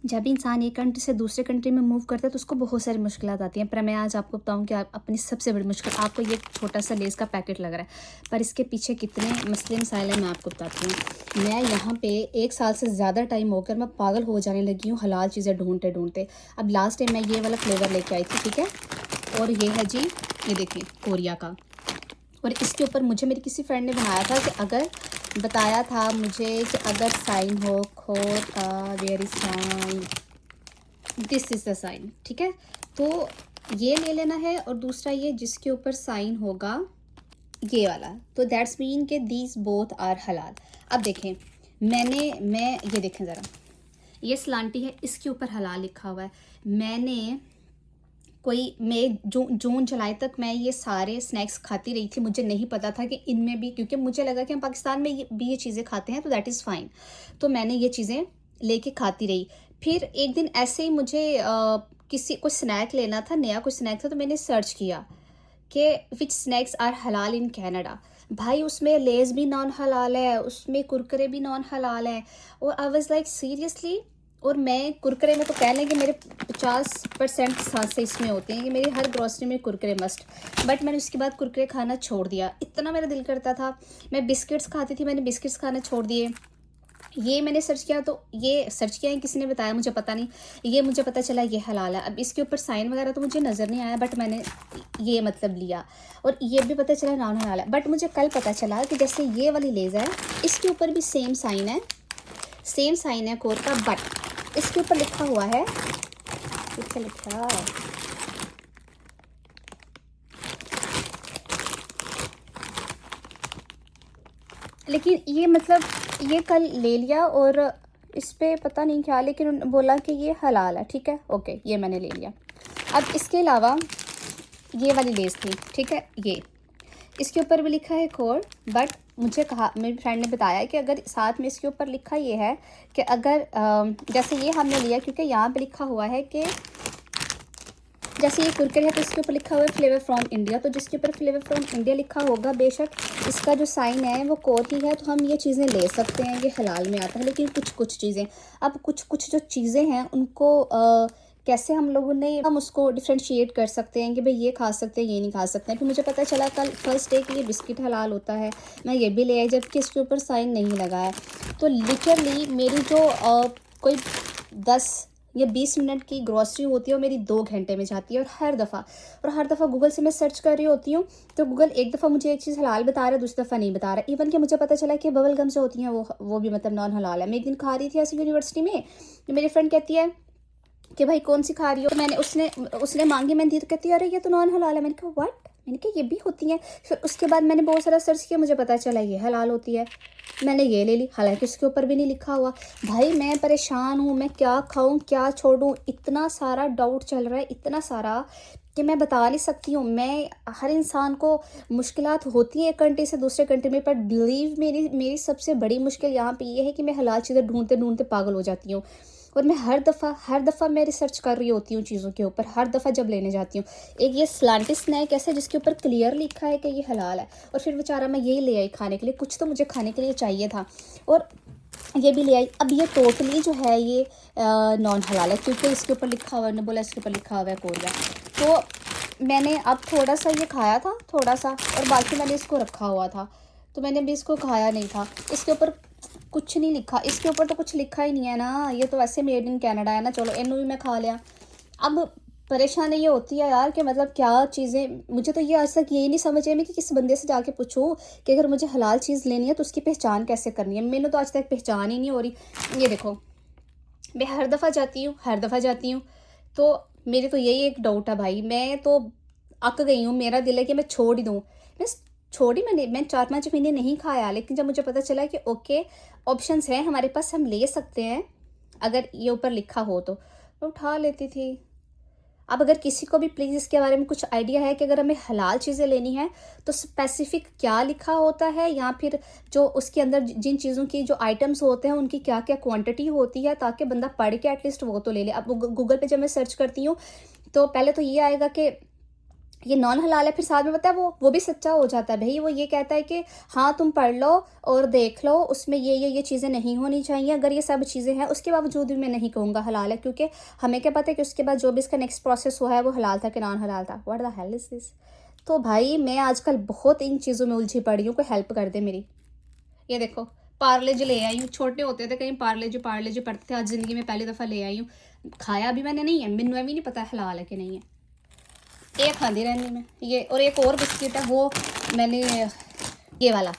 जब इंसान एक कंट्री से दूसरे कंट्री में मूव करता है तो उसको बहुत सारी मुश्किलात आती हैं। पर मैं आज आपको बताऊं कि आप अपनी सबसे बड़ी मुश्किल, आपको ये छोटा सा लेस का पैकेट लग रहा है पर इसके पीछे कितने मसले मसाइल हैं मैं आपको बताती हूँ। मैं यहाँ पे 1 साल से ज़्यादा टाइम होकर मैं पागल हो जाने लगी हूँ हलाल चीज़ें ढूंढते ढूंढते। अब लास्ट टाइम मैं ये वाला फ्लेवर लेके आई थी, ठीक है। और ये है जी, ये देखिए कोरिया का। और इसके ऊपर मुझे मेरी किसी फ्रेंड ने बनाया था कि अगर, बताया था मुझे कि अगर साइन हो खोर का, where is sign, this is the sign, ठीक है। तो ये ले लेना है और दूसरा ये जिसके ऊपर साइन होगा ये वाला, तो दैट्स मीन के दीज बोथ आर हलाल। अब देखें, मैं ये देखें ज़रा, ये सलांटी है, इसके ऊपर हलाल लिखा हुआ है। मैंने कोई मैं जून जुलाई तक मैं ये सारे स्नैक्स खाती रही थी। मुझे नहीं पता था कि इनमें भी, क्योंकि मुझे लगा कि हम पाकिस्तान में ये चीज़ें खाते हैं तो दैट इज़ फाइन। तो मैंने ये चीज़ें लेके खाती रही। फिर एक दिन ऐसे ही मुझे किसी कुछ स्नैक लेना था, नया कुछ स्नैक था, तो मैंने सर्च किया कि विच स्नैक्स आर हलाल इन कनाडा। भाई उसमें लेज़ भी नॉन हलाल है, उसमें कुरकुरे भी नॉन हलाल है। और आई वाज लाइक सीरियसली। और मैं कुरकुरे में तो कह लें कि मेरे 50% सांसें इसमें होती हैं कि मेरी हर ग्रॉसरी में कुरकुरे मस्ट। बट मैंने उसके बाद कुरकुरे खाना छोड़ दिया, इतना मेरा दिल करता था। मैं बिस्किट्स खाती थी, मैंने बिस्किट्स खाना छोड़ दिए। ये मैंने सर्च किया, तो ये सर्च किया है, किसी ने बताया मुझे पता नहीं, ये मुझे पता चला ये हलाल है। अब इसके ऊपर साइन वगैरह तो मुझे नज़र नहीं आया, बट मैंने ये मतलब लिया। और ये भी पता चला नॉन हलाल है। बट मुझे कल पता चला कि जैसे ये वाली लेज़ है, इसके ऊपर भी सेम साइन है, सेम साइन है कोर का, बट इसके ऊपर लिखा हुआ है, किससे लिखा, लेकिन ये मतलब ये कल ले लिया और इस पे पता नहीं क्या, लेकिन बोला कि ये हलाल है, ठीक है, ओके, ये मैंने ले लिया। अब इसके अलावा ये वाली लेस थी, ठीक है, ये इसके ऊपर भी लिखा है कोड, बट मुझे कहा, मेरी फ्रेंड ने बताया कि अगर साथ में इसके ऊपर लिखा ये है कि अगर जैसे ये हमने लिया क्योंकि यहाँ पे लिखा हुआ है कि जैसे ये कुरकुरे है तो इसके ऊपर लिखा हुआ है फ्लेवर फ्रॉम इंडिया, तो जिसके ऊपर फ्लेवर फ्रॉम इंडिया लिखा होगा बेशक इसका जो साइन है वो कोर ही है, तो हम ये चीज़ें ले सकते हैं, ये हलाल में आता है। लेकिन कुछ कुछ चीज़ें, अब कुछ कुछ जो चीज़ें हैं उनको कैसे हम लोगों ने, हम उसको डिफ्रेंशिएट कर सकते हैं कि भाई ये खा सकते हैं, ये नहीं खा सकते हैं। फिर मुझे पता चला कल फर्स्ट डे कि ये बिस्किट हलाल होता है, मैं ये भी ले आई जबकि इसके ऊपर साइन नहीं लगा है। तो लिटरली मेरी जो कोई 10 या 20 मिनट की ग्रॉसरी होती है वो मेरी 2 घंटे में जाती है। और हर दफ़ा गूगल से मैं सर्च कर रही होती हूँ, तो गूगल एक दफ़ा मुझे एक चीज़ हलाल बता रहा है, दूसरी दफ़ा नहीं बता रहा है। इवन कि मुझे पता चला कि बबल गम जो होती हैं वो भी मतलब नॉन हलाल है। मैं एक दिन खा रही थी ऐसी यूनिवर्सिटी में, तो मेरी फ्रेंड कहती है कि भाई कौन सी खा रही हो, तो मैंने उसने उसने मांगी, मैंने दी, तो कहती है अरे ये तो नॉन हलाल है। मैंने कहा व्हाट, मैंने कहा ये भी होती हैं। फिर उसके बाद मैंने बहुत सारा सर्च किया, मुझे पता चला ये हलाल होती है, मैंने ये ले ली, हालांकि उसके ऊपर भी नहीं लिखा हुआ। भाई मैं परेशान हूँ, मैं क्या खाऊं क्या छोड़ूं, इतना सारा डाउट चल रहा है, इतना सारा कि मैं बता नहीं सकती हूँ। मैं, हर इंसान को मुश्किलात होती है एक कंट्री से दूसरे कंट्री में, पर बिलीव मेरी मेरी सबसे बड़ी मुश्किल यहाँ पे ये है कि मैं हलाल चीज़ें ढूंढते ढूंढते पागल हो जाती हूँ। और मैं हर दफ़ा मैं रिसर्च कर रही होती हूँ चीज़ों के ऊपर, हर दफ़ा जब लेने जाती हूँ। एक ये स्लांटी स्नैक ऐसे जिसके ऊपर क्लियर लिखा है कि ये हलाल है, और फिर बेचारा मैं यही ले आई खाने के लिए, कुछ तो मुझे खाने के लिए चाहिए था, और ये भी ले आई। अब ये टोटली जो है ये नॉन हलाल है क्योंकि इसके ऊपर लिखा हुआ है, ने बोला इसके ऊपर लिखा हुआ है कोरिया। तो मैंने अब थोड़ा सा ये खाया था, थोड़ा सा, और बाकी मैंने इसको रखा हुआ था, तो मैंने अभी इसको खाया नहीं था। इसके ऊपर कुछ नहीं लिखा, इसके ऊपर तो कुछ लिखा ही नहीं है ना, ये तो वैसे मेड इन कनाडा है ना, चलो इनू भी मैं खा लिया। अब परेशानी ये होती है यार कि मतलब क्या चीज़ें, मुझे तो ये आज तक यही नहीं समझ आई मैं कि किस बंदे से जाके पूछूं कि अगर मुझे हलाल चीज़ लेनी है तो उसकी पहचान कैसे करनी है। मैंने तो आज तक पहचान ही नहीं हो रही। ये देखो, मैं हर दफ़ा जाती हूँ, तो मेरे तो यही एक डाउट है भाई, मैं तो अक गई हूँ, मेरा दिल है कि मैं छोड़ ही दूँ। मैं छोड़ी, मैं 4-5 महीने नहीं खाया, लेकिन जब मुझे पता चला कि ओके ऑप्शंस हैं हमारे पास, हम ले सकते हैं अगर ये ऊपर लिखा हो तो मैं उठा लेती थी। अब अगर किसी को भी प्लीज़ इसके बारे में कुछ आइडिया है कि अगर हमें हलाल चीज़ें लेनी है तो स्पेसिफिक क्या लिखा होता है, या फिर जो उसके अंदर जिन चीज़ों की जो आइटम्स होते हैं उनकी क्या क्या क्वांटिटी होती है, ताकि बंदा पढ़ के एटलीस्ट वो तो ले ले। अब गूगल पे जब मैं सर्च करती हूँ तो पहले तो ये आएगा कि ये नॉन हलाल है, फिर साथ में पता है वो भी सच्चा हो जाता है भाई। वो ये कहता है कि हाँ तुम पढ़ लो और देख लो, उसमें ये चीज़ें नहीं होनी चाहिए। अगर ये सब चीज़ें हैं उसके बावजूद भी मैं नहीं कहूँगा हलाल है, क्योंकि हमें क्या पता है कि उसके बाद जो भी इसका नेक्स्ट प्रोसेस हुआ है वो हलाल था कि नॉन हलाल था। What the hell is this. तो भाई मैं आजकल बहुत इन चीज़ों में उलझी पड़ी हूँ, कोई हेल्प कर दे मेरी। ये देखो पार्ले जी ले आई हूँ, छोटे होते थे कहीं पार्ले जी पढ़ते थे, आज ज़िंदगी में पहली दफ़ा ले आई हूँ। खाया भी मैंने नहीं है, मैंने भी नहीं पता हलाल है कि नहीं है। एक खाती रहनी मैं ये, और एक और बिस्किट है वो मैंने, ये वाला,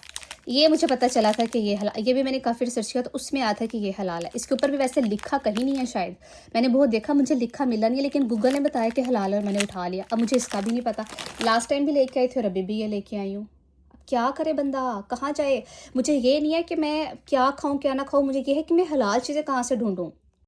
ये मुझे पता चला था कि ये हलाल, ये भी मैंने काफ़ी रिसर्च किया तो उसमें आया था कि ये हलाल है। इसके ऊपर भी वैसे लिखा कहीं नहीं है शायद, मैंने बहुत देखा मुझे लिखा मिला नहीं है, लेकिन गूगल ने बताया कि हलाल है और मैंने उठा लिया। अब मुझे इसका भी नहीं पता, लास्ट टाइम भी लेके आई थी और अभी भी ये लेके आई हूँ। अब क्या करे बंदा, कहाँ जाए। मुझे ये नहीं है कि मैं क्या खाऊँ क्या ना खाऊँ, मुझे ये है कि मैं हलाल चीज़ें कहाँ से ढूंढूँ।